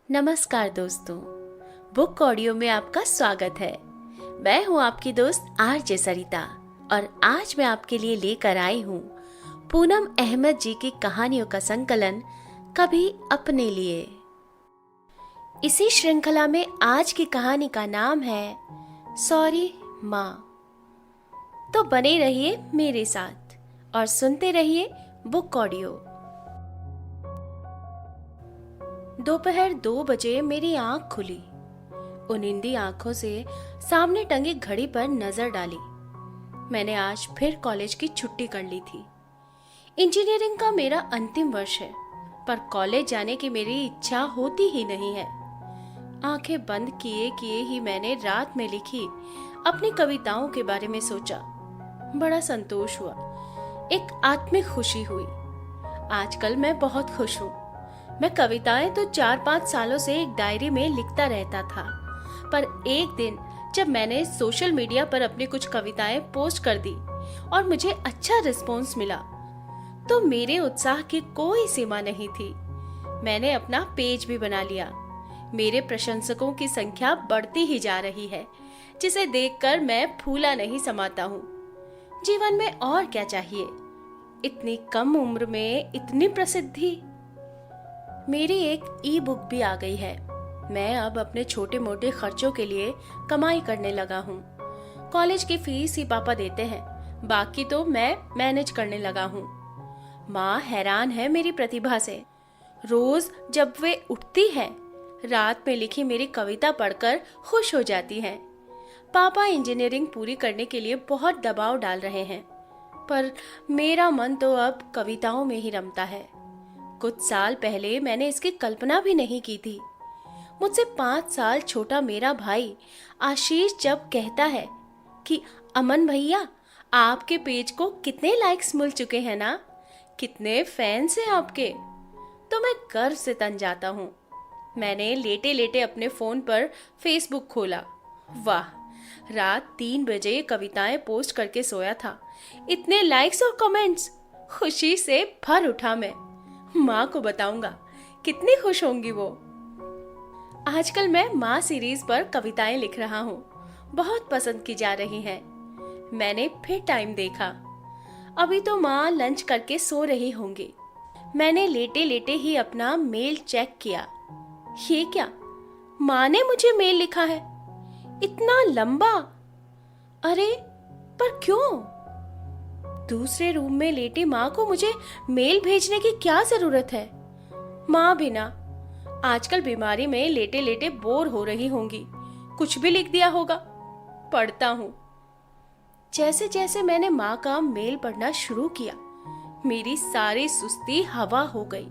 नमस्कार दोस्तों, book audio में आपका स्वागत है। मैं हूं आपकी दोस्त आरजे सरिता और आज मैं आपके लिए लेकर आई हूं पूनम अहमद जी की कहानियों का संकलन कभी अपने लिए। इसी श्रृंखला में आज की कहानी का नाम है सॉरी माँ। तो बने रहिए मेरे साथ और सुनते रहिए बुक ऑडियो। दोपहर 2 बजे मेरी आंख खुली। उनिंदी आंखों से सामने टंगी घड़ी पर नजर डाली। मैंने आज फिर कॉलेज की छुट्टी कर ली थी। इंजीनियरिंग का मेरा अंतिम वर्ष है, पर कॉलेज जाने की मेरी इच्छा होती ही नहीं है। आंखें बंद किए किए ही मैंने रात में लिखी अपनी कविताओं के बारे में सोचा। बड़ा संतोष हुआ, एक आत्मिक खुशी हुई। आजकल मैं बहुत खुश हूँ। मैं कविताएं तो 4-5 सालों से एक डायरी में लिखता रहता था, पर एक दिन जब मैंने सोशल मीडिया पर अपनी कुछ कविताएं पोस्ट कर दी और मुझे अच्छा रिस्पॉन्स मिला, तो मेरे उत्साह की कोई सीमा नहीं थी। मैंने अपना पेज भी बना लिया। मेरे प्रशंसकों की संख्या बढ़ती ही जा रही है, जिसे देखकर मैं फूला नहीं समाता हूँ। जीवन में और क्या चाहिए? इतनी कम उम्र में इतनी प्रसिद्धि। मेरी एक ई बुक भी आ गई है। मैं अब अपने छोटे मोटे खर्चों के लिए कमाई करने लगा हूँ। कॉलेज की फीस ही पापा देते हैं, बाकी तो मैं मैनेज करने लगा हूँ। माँ हैरान है मेरी प्रतिभा से। रोज जब वे उठती है, रात में लिखी मेरी कविता पढ़कर खुश हो जाती हैं। पापा इंजीनियरिंग पूरी करने के लिए बहुत दबाव डाल रहे हैं, पर मेरा मन तो अब कविताओं में ही रमता है। कुछ साल पहले मैंने इसकी कल्पना भी नहीं की थी। मुझसे 5 साल छोटा मेरा भाई आशीष जब कहता है कि अमन भैया, आपके पेज को कितने लाइक्स मिल चुके हैं ना, कितने फैंस हैं आपके, तो मैं गर्व से तन जाता हूँ। मैंने लेटे लेटे अपने फोन पर फेसबुक खोला। वाह, रात 3 बजे कविताएं पोस्ट करके सोया था। इतने लाइक्स और कमेंट्स, खुशी से भर उठा मैं। माँ को बताऊंगा, कितनी खुश होंगी वो। आजकल मैं माँ सीरीज पर कविताएं लिख रहा हूँ, बहुत पसंद की जा रही हैं। मैंने फिर टाइम देखा, अभी तो माँ लंच करके सो रही होंगी। मैंने लेटे लेटे ही अपना मेल चेक किया। ये क्या, माँ ने मुझे मेल लिखा है, इतना लंबा। अरे पर क्यों? दूसरे रूम में लेटी माँ को मुझे मेल भेजने की क्या जरूरत है? माँ भी ना आजकल बीमारी में लेटे लेटे बोर हो रही होंगी, कुछ भी लिख दिया होगा। पढ़ता हूँ। जैसे जैसे मैंने माँ का मेल पढ़ना शुरू किया, मेरी सारी सुस्ती हवा हो गई।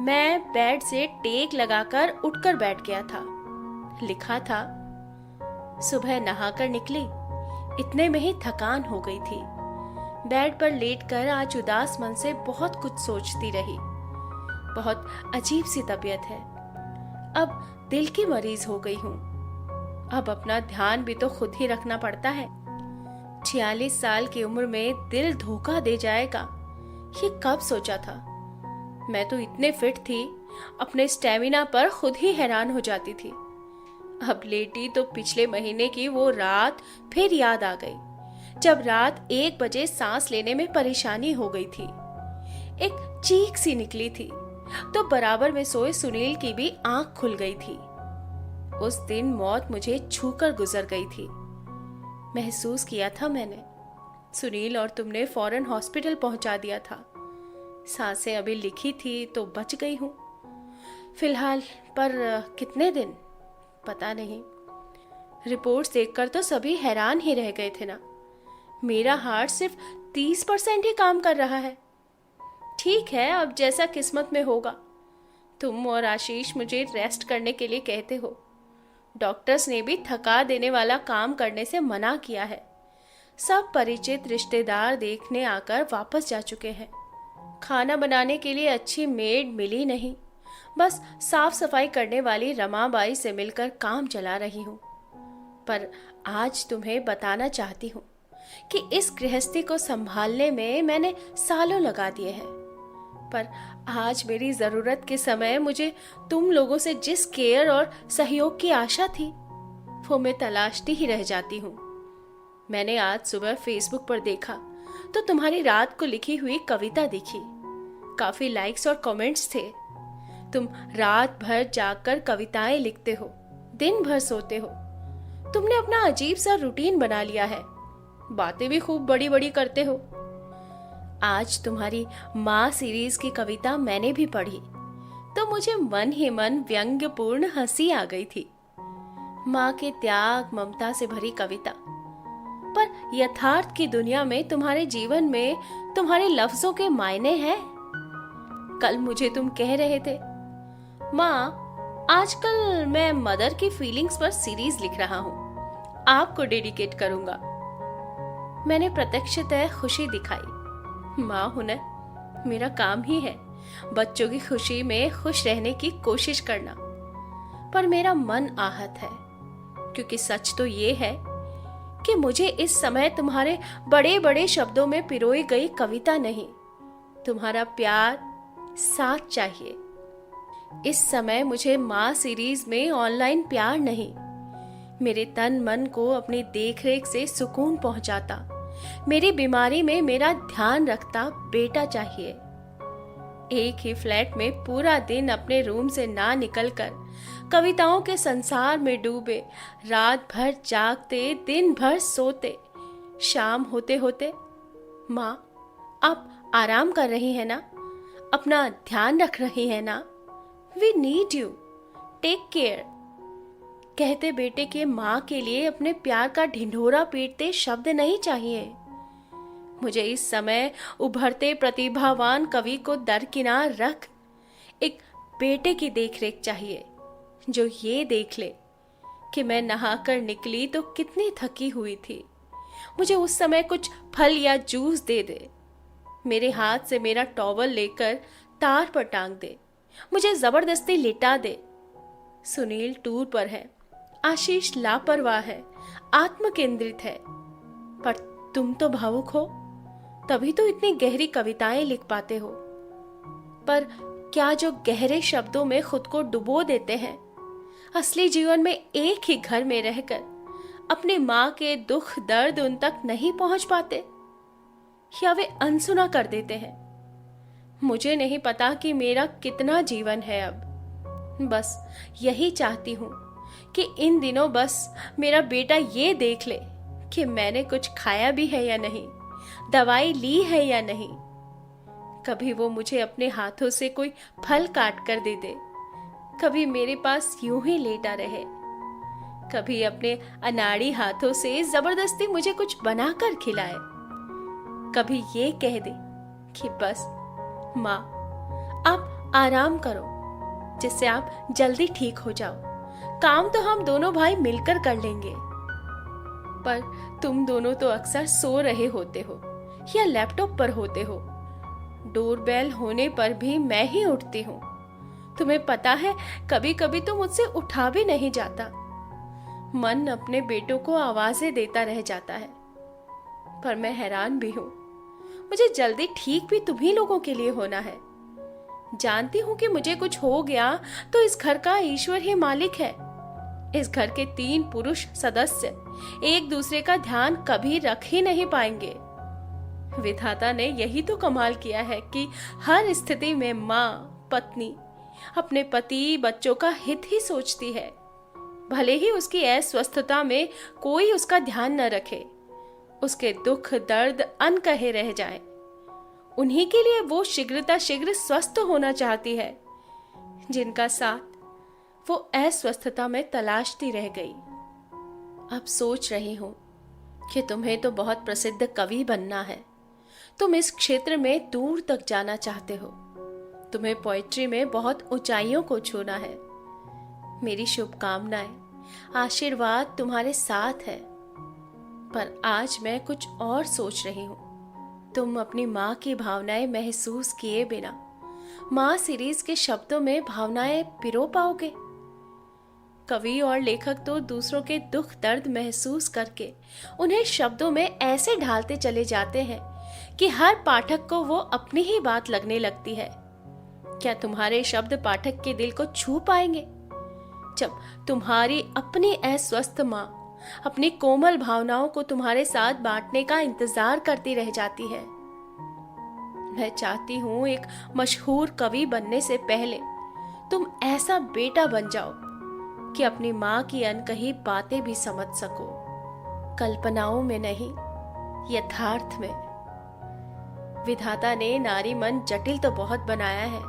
मैं बेड से टेक लगाकर उठकर बैठ गया था। लिखा था, सुबह नहाकर निकली, इतने में ही थकान हो गई थी। बेड पर लेटकर आज उदास मन से बहुत कुछ सोचती रही। बहुत अजीब सी तबीयत है। अब दिल की मरीज हो गई हूँ। अब अपना ध्यान भी तो खुद ही रखना पड़ता है। 46 साल की उम्र में दिल धोखा दे जाएगा, ये कब सोचा था? मैं तो इतने फिट थी, अपने स्टेमिना पर खुद ही हैरान हो जाती थी। अब लेटी तो पिछले महीने की वो रात फिर याद आ गई, जब रात 1 बजे सांस लेने में परेशानी हो गई थी। एक चीख सी निकली थी, तो बराबर में सोए सुनील की भी आंख खुल गई थी। उस दिन मौत मुझे छूकर गुजर गई थी। महसूस किया था मैंने। सुनील और तुमने फौरन हॉस्पिटल पहुंचा दिया था। सांसें अभी लिखी थी तो बच गई हूं फिलहाल, पर कितने दिन पता नहीं। रिपोर्ट्स देखकर तो सभी हैरान ही रह गए थे ना। मेरा हार्ट सिर्फ 30% ही काम कर रहा है। ठीक है, अब जैसा किस्मत में होगा। तुम और आशीष मुझे रेस्ट करने के लिए कहते हो। डॉक्टर्स ने भी थका देने वाला काम करने से मना किया है। सब परिचित रिश्तेदार देखने आकर वापस जा चुके हैं। खाना बनाने के लिए अच्छी मेड मिली नहीं, बस साफ सफाई करने वाली रमाबाई से मिलकर काम चला रही हूँ। पर आज तुम्हें बताना चाहती हूँ कि इस गृहस्थी को संभालने में मैंने सालों लगा दिए हैं। पर आज मेरी जरूरत के समय मुझे तुम लोगों से जिस केयर और सहयोग की आशा थी, वो मैं तलाशती ही रह जाती हूँ। मैंने आज सुबह फेसबुक पर देखा तो तुम्हारी रात को लिखी हुई कविता दिखी। काफी लाइक्स और कमेंट्स थे। तुम रात भर जागकर कविताएं लिखते हो, दिन भर सोते हो। तुमने अपना अजीब सा रूटीन बना लिया है। बातें भी खूब बड़ी बड़ी करते हो। आज तुम्हारी माँ सीरीज की कविता मैंने भी पढ़ी तो मुझे मन ही मन व्यंग्यपूर्ण हंसी आ गई थी। माँ के त्याग ममता से भरी कविता, पर यथार्थ की दुनिया में तुम्हारे जीवन में तुम्हारे लफ्जों के मायने हैं। कल मुझे तुम कह रहे थे, माँ आजकल मैं मदर की फीलिंग्स पर सीरीज लिख रहा हूँ, आपको डेडिकेट करूंगा। मैंने प्रत्यक्षतः खुशी दिखाई। माँ होना मेरा काम ही है, बच्चों की खुशी में खुश रहने की कोशिश करना। पर मेरा मन आहत है, क्योंकि सच तो ये है कि मुझे इस समय तुम्हारे बड़े बड़े शब्दों में पिरोई गई कविता नहीं, तुम्हारा प्यार साथ चाहिए। इस समय मुझे माँ सीरीज में ऑनलाइन प्यार नहीं, मेरे तन मन को अपनी देखरेख से सुकून पहुंचाता, मेरी बीमारी में मेरा ध्यान रखता बेटा चाहिए। एक ही फ्लैट में पूरा दिन अपने रूम से ना निकलकर कविताओं के संसार में डूबे, रात भर जागते, दिन भर सोते, शाम होते होते, माँ आप आराम कर रही हैं ना, अपना ध्यान रख रही हैं ना, we need you, take care. कहते बेटे के माँ के लिए अपने प्यार का ढिंढोरा पीटते शब्द नहीं चाहिए। मुझे इस समय उभरते प्रतिभावान कवि को दरकिनार रख एक बेटे की देखरेख चाहिए, जो ये देख ले कि मैं नहाकर निकली तो कितनी थकी हुई थी। मुझे उस समय कुछ फल या जूस दे दे, मेरे हाथ से मेरा टॉवल लेकर तार पर टांग दे, मुझे जबरदस्ती लिटा दे। सुनील टूर पर है, आशीष लापरवाह है, आत्म केंद्रित है, पर तुम तो भावुक हो, तभी तो इतनी गहरी कविताएं लिख पाते हो। पर क्या जो गहरे शब्दों में खुद को डुबो देते हैं, असली जीवन में एक ही घर में रहकर अपनी माँ के दुख दर्द उन तक नहीं पहुंच पाते, या वे अनसुना कर देते हैं? मुझे नहीं पता कि मेरा कितना जीवन है अब। बस यही चाहती हूँ कि इन दिनों बस मेरा बेटा ये देख ले कि मैंने कुछ खाया भी है या नहीं, दवाई ली है या नहीं। कभी वो मुझे अपने हाथों से कोई फल काट कर दे दे, कभी मेरे पास यूं ही लेटा रहे, कभी अपने अनाड़ी हाथों से जबरदस्ती मुझे कुछ बनाकर खिलाए, कभी ये कह दे कि बस माँ आप आराम करो, जिससे आप जल्दी ठीक हो जाओ, काम तो हम दोनों भाई मिलकर कर लेंगे। पर तुम दोनों तो अक्सर सो रहे होते हो या लैपटॉप पर होते हो। डोरबेल होने पर भी मैं ही उठती हूँ। तुम्हें पता है कभी कभी तो मुझसे उठा भी नहीं जाता। मन अपने बेटों को आवाजें देता रह जाता है। पर मैं हैरान भी हूँ, मुझे जल्दी ठीक भी तुम्ही लोगों के लिए होना है। जानती हूँ कि मुझे कुछ हो गया तो इस घर का ईश्वर ही मालिक है। इस घर के 3 पुरुष सदस्य एक दूसरे का ध्यान कभी रख ही नहीं पाएंगे। विधाता ने यही तो कमाल किया है कि हर स्थिति में माँ पत्नी अपने पति बच्चों का हित ही सोचती है, भले ही उसकी अस्वस्थता में कोई उसका ध्यान न रखे, उसके दुख दर्द अनकहे रह जाए। उन्हीं के लिए वो शीघ्र स्वस्थ होना चाहती है, जिनका साथ वो अस्वस्थता में तलाशती रह गई। अब सोच रही हूं कि तुम्हें तो बहुत प्रसिद्ध कवि बनना है, तुम इस क्षेत्र में दूर तक जाना चाहते हो, तुम्हें पोएट्री में बहुत ऊंचाइयों को छूना है। मेरी शुभकामनाएं, आशीर्वाद तुम्हारे साथ है। पर आज मैं कुछ और सोच रही हूं। तुम अपनी माँ की भावनाएं महसूस किए बिना माँ सीरीज के शब्दों में भावनाएं पिरो पाओगे? कवि और लेखक तो दूसरों के दुख दर्द महसूस करके उन्हें शब्दों में ऐसे ढालते चले जाते हैं कि हर पाठक को वो अपनी ही बात लगने लगती है। क्या तुम्हारे शब्द पाठक के दिल को छू पाएंगे? जब तुम्हारी अपनी अस्वस्थ माँ अपनी कोमल भावनाओं को तुम्हारे साथ बांटने का इंतजार करती रह जाती है। मैं चाहती हूं एक मशहूर कवि बनने से पहले तुम ऐसा बेटा बन जाओ कि अपनी माँ की अनकही बातें भी समझ सको, कल्पनाओं में नहीं, यथार्थ में। विधाता ने नारी मन जटिल तो बहुत बनाया है,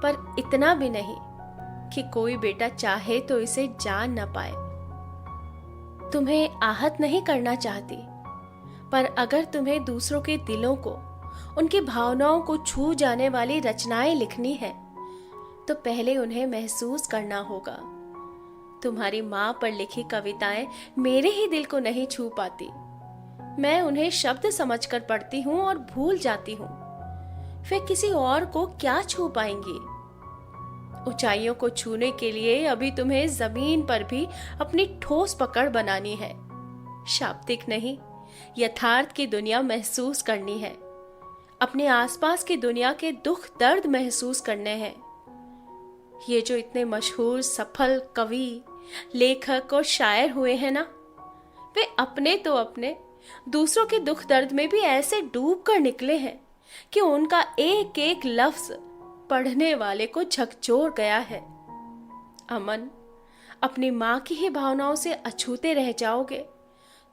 पर इतना भी नहीं कि कोई बेटा चाहे तो इसे जान न पाए। तुम्हें आहत नहीं करना चाहती, पर अगर तुम्हें दूसरों के दिलों को, उनकी भावनाओं को छू जाने वाली रचनाएं लिखनी है तो पहले उन्हें महसूस करना होगा। तुम्हारी माँ पर लिखी कविताएं मेरे ही दिल को नहीं छू पाती। मैं उन्हें शब्द समझकर पढ़ती हूँ और भूल जाती हूँ। फिर किसी और को क्या छू पाएंगी? ऊंचाइयों को छूने के लिए अभी तुम्हें जमीन पर भी अपनी ठोस पकड़ बनानी है। शाब्दिक नहीं, यथार्थ की दुनिया महसूस करनी है। अपने आसपास की दुनिया के दुख दर्द महसूस करने हैं। ये जो इतने मशहूर सफल कवि, लेखक और शायर हुए हैं ना, वे अपने तो अपने, दूसरों के दुख दर्द में भी ऐसे डूब कर निकले हैं कि उनका एक एक लफ्ज पढ़ने वाले को झकझोर गया है। अमन, अपनी माँ की ही भावनाओं से अछूते रह जाओगे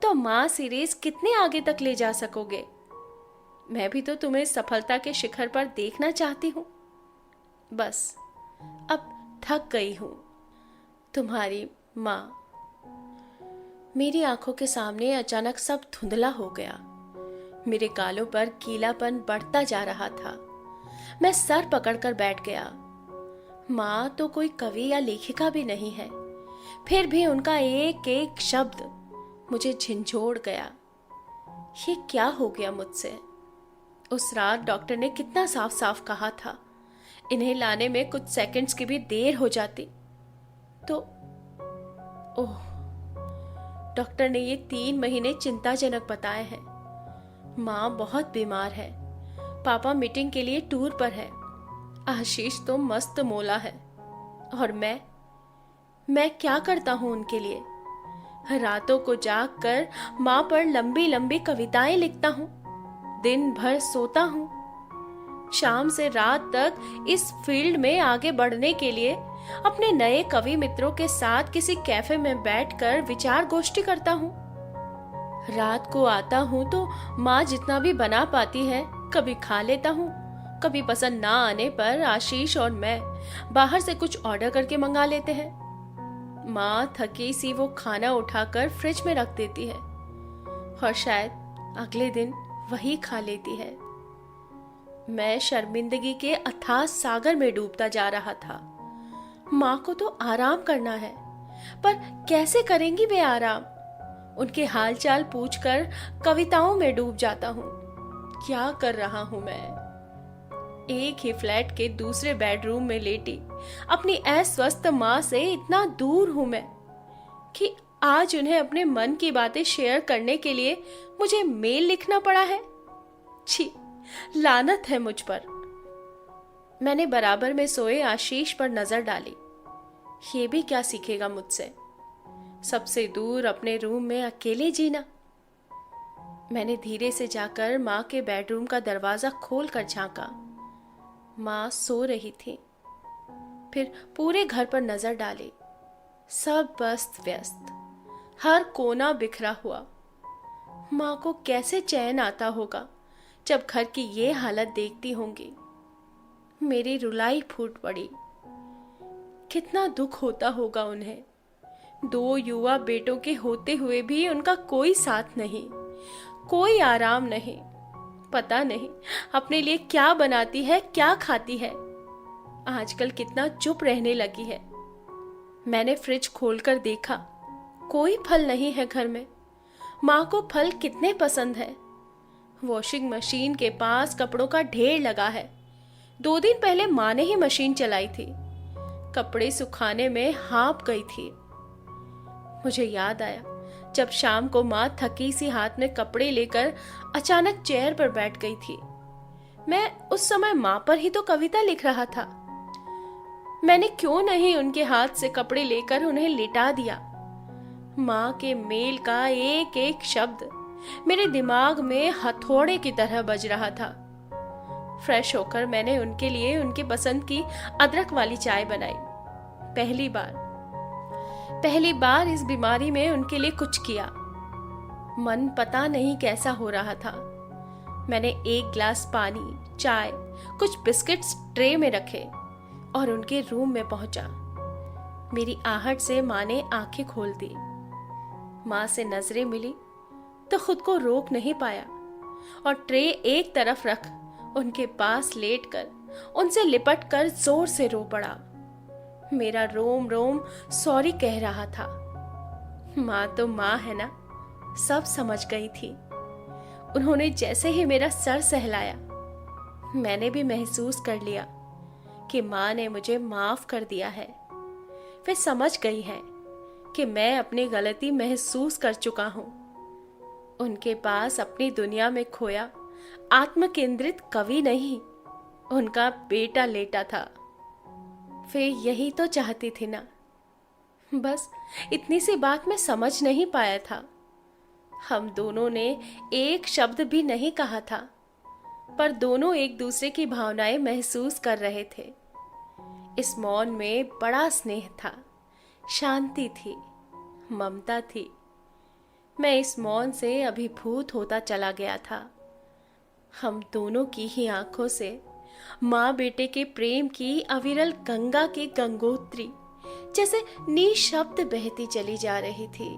तो माँ सीरीज कितने आगे तक ले जा सकोगे? मैं भी तो तुम्हें सफलता के शिखर पर देखना चाहती हूँ। बस अब थक गई हूँ। तुम्हारी माँ। मेरी आंखों के सामने अचानक सब धुंधला हो गया। मेरे गालों पर गीलापन बढ़ता जा रहा था। मैं सर पकड़कर बैठ गया। माँ तो कोई कवि या लेखिका भी नहीं है, फिर भी उनका एक एक शब्द मुझे झंझोड़ गया। ये क्या हो गया मुझसे? उस रात डॉक्टर ने कितना साफ साफ कहा था, इन्हें लाने में कुछ सेकंड्स की भी देर हो जाती तो। ओह, डॉक्टर ने ये 3 महीने चिंताजनक बताए हैं। माँ बहुत बीमार है, पापा मीटिंग के लिए टूर पर है, आशीष तो मस्त मोला है, और मैं क्या करता हूँ उनके लिए? रातों को जाग कर माँ पर लंबी लंबी कविताएं लिखता हूँ, दिन भर सोता हूँ, शाम से रात तक इस फील्ड में आगे बढ़ने के लिए अपने नए कवि मित्रों के साथ किसी कैफे में बैठकर विचार गोष्ठी करता हूँ। रात को आता हूँ तो माँ जितना भी बना पाती है कभी खा लेता हूँ, कभी पसंद ना आने पर आशीष और मैं बाहर से कुछ ऑर्डर करके मंगा लेते हैं। माँ थकी सी वो खाना उठाकर फ्रिज में रख देती है और शायद अगले दिन वही खा लेती है। मैं शर्मिंदगी के अथाह सागर में डूबता जा रहा था। माँ को तो आराम करना है, पर कैसे करेंगी वे आराम? उनके हालचाल पूछकर कविताओं में डूब जाता हूँ। क्या कर रहा हूँ मैं? एक ही फ्लैट के दूसरे बेडरूम में लेटी अपनी अस्वस्थ माँ से इतना दूर हूं मैं कि आज उन्हें अपने मन की बातें शेयर करने के लिए मुझे मेल लिखना पड़ा है। छी, लानत है मुझ पर। मैंने बराबर में सोए आशीष पर नजर डाली। ये भी क्या सीखेगा मुझसे? सबसे दूर अपने रूम में अकेले जीना। मैंने धीरे से जाकर माँ के बेडरूम का दरवाजा खोलकर झांका। माँ सो रही थी। फिर पूरे घर पर नजर डाली। सब अस्त व्यस्त, हर कोना बिखरा हुआ। माँ को कैसे चैन आता होगा जब घर की ये हालत देखती होंगी। मेरी रुलाई फूट पड़ी। कितना दुख होता होगा उन्हें। 2 युवा बेटों के होते हुए भी उनका कोई साथ नहीं, कोई आराम नहीं। पता नहीं अपने लिए क्या बनाती है, क्या खाती है। आजकल कितना चुप रहने लगी है। मैंने फ्रिज खोलकर देखा, कोई फल नहीं है घर में। माँ को फल कितने पसंद है। वॉशिंग मशीन के पास कपड़ों का ढेर लगा है। 2 दिन पहले माँ ने ही मशीन चलाई थी। कपड़े सुखाने में हाँप गई थी। मुझे याद आया जब शाम को माँ थकी सी हाथ में कपड़े लेकर अचानक चेयर पर बैठ गई थी। मैं उस समय माँ पर ही तो कविता लिख रहा था। मैंने क्यों नहीं उनके हाथ से कपड़े लेकर उन्हें लिटा दिया। माँ के मेल का एक एक शब्द मेरे दिमाग में हथौड़े की तरह बज रहा था। फ्रेश होकर मैंने उनके लिए उनकी पसंद की अदरक वाली चाय बनाई। पहली बार इस बीमारी में उनके लिए कुछ किया। मन पता नहीं कैसा हो रहा था। मैंने एक ग्लास पानी, चाय, कुछ बिस्किट्स ट्रे में रखे और उनके रूम में पहुंचा। मेरी आहट से माँ ने आंखें खोल दी। माँ से नजरें मिली तो खुद को रोक नहीं पाया और ट्रे एक तरफ रख उनके पास लेटकर उनसे लिपट कर जोर से रो पड़ा। मेरा रोम रोम सॉरी कह रहा था। माँ तो माँ है ना, सब समझ गई थी। उन्होंने जैसे ही मेरा सर सहलाया, मैंने भी महसूस कर लिया कि माँ ने मुझे माफ कर दिया है। वे समझ गई है कि मैं अपनी गलती महसूस कर चुका हूं। उनके पास अपनी दुनिया में खोया आत्म केंद्रित कवि नहीं, उनका बेटा लेटा था। वे यही तो चाहती थी ना। बस इतनी सी बात मैं समझ नहीं पाया था। हम दोनों ने एक शब्द भी नहीं कहा था, पर दोनों एक दूसरे की भावनाएं महसूस कर रहे थे। इस मौन में बड़ा स्नेह था, शांति थी, ममता थी। मैं इस मौन से अभिभूत होता चला गया था। हम दोनों की ही आंखों से माँ बेटे के प्रेम की अविरल गंगा की गंगोत्री जैसे निशब्द बहती चली जा रही थी।